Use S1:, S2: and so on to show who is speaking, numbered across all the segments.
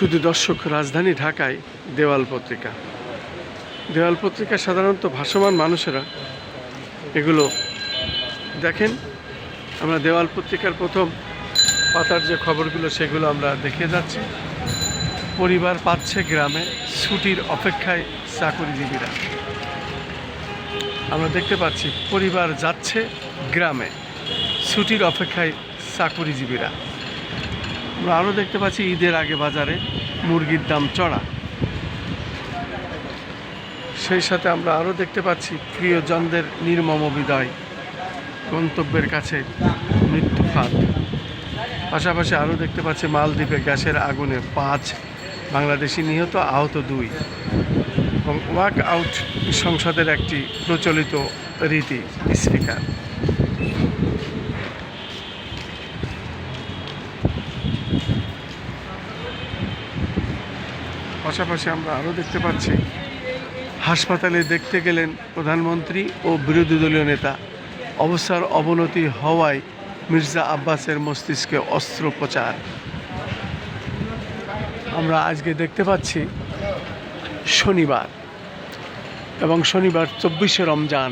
S1: শুধু দর্শক, রাজধানী ঢাকায় দেওয়াল পত্রিকা। দেওয়াল পত্রিকা সাধারণত ভাসমান মানুষেরা এগুলো দেখেন। আমরা দেওয়াল পত্রিকার প্রথম পাতার যে খবরগুলো সেগুলো আমরা দেখিয়ে যাচ্ছি। পরিবার পাচ্ছে গ্রামে, ছুটির অপেক্ষায় চাকরিজীবীরা। আমরা দেখতে পাচ্ছি পরিবার যাচ্ছে গ্রামে, ছুটির অপেক্ষায় চাকরিজীবীরা। আমরা আরও দেখতে পাচ্ছি ঈদের আগে বাজারে মুরগির দাম চড়া। সেই সাথে আমরা আরও দেখতে পাচ্ছি প্রিয়জনদের নির্মম বিদায়, গন্তব্যের কাছে মৃত্যু ফাঁদ। পাশাপাশি আরও দেখতে পাচ্ছি মালদ্বীপে গ্যাসের আগুনে 5 বাংলাদেশি নিহত, আহত 2। এবং ওয়াক আউট সংসদের একটি প্রচলিত রীতি। স্পিকার পাশাপাশি আমরা আরও দেখতে পাচ্ছি হাসপাতালে দেখতে গেলেন প্রধানমন্ত্রী ও বিরোধী দলীয় নেতা। অবস্থার অবনতি হওয়ায় মির্জা আব্বাসের মস্তিষ্কে অস্ত্রোপচার। আমরা আজকে দেখতে পাচ্ছি শনিবার, এবং শনিবার 24শে রমজান।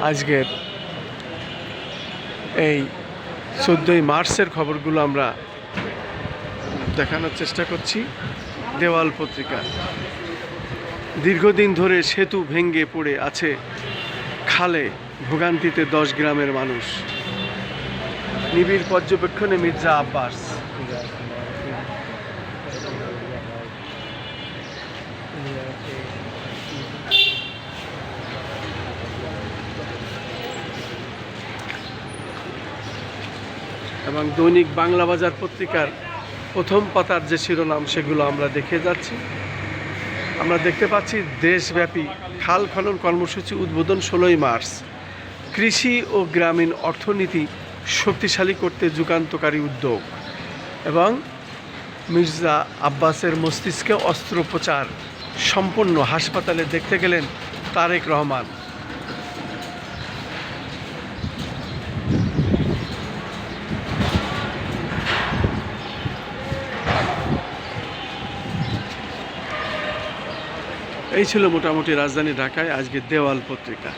S1: আজকের এই 14ই মার্চের খবরগুলো আমরা দেখানোর চেষ্টা করছি। দেওয়াল পত্রিকা। দীর্ঘদিন ধরে সেতু ভেঙে পড়ে আছে খালে, ভোগান্তিতে 10 গ্রামের মানুষ। নিবিড় পর্যবেক্ষণে মির্জা আব্বাস। এবং দৈনিক বাংলা বাজার পত্রিকার প্রথম পাতার যে শিরোনাম সেগুলো আমরা দেখে যাচ্ছি। আমরা দেখতে পাচ্ছি দেশব্যাপী খাল খনন কর্মসূচি উদ্বোধন 16ই মার্চ। কৃষি ও গ্রামীণ অর্থনীতি শক্তিশালী করতে যুগান্তকারী উদ্যোগ। এবং মির্জা আব্বাসের মস্তিষ্কে অস্ত্রোপচার সম্পন্ন, হাসপাতালে দেখতে গেলেন তারেক রহমান। এই ছিল মোটামুটি রাজধানী ঢাকায় আজকে দেওয়াল পত্রিকা।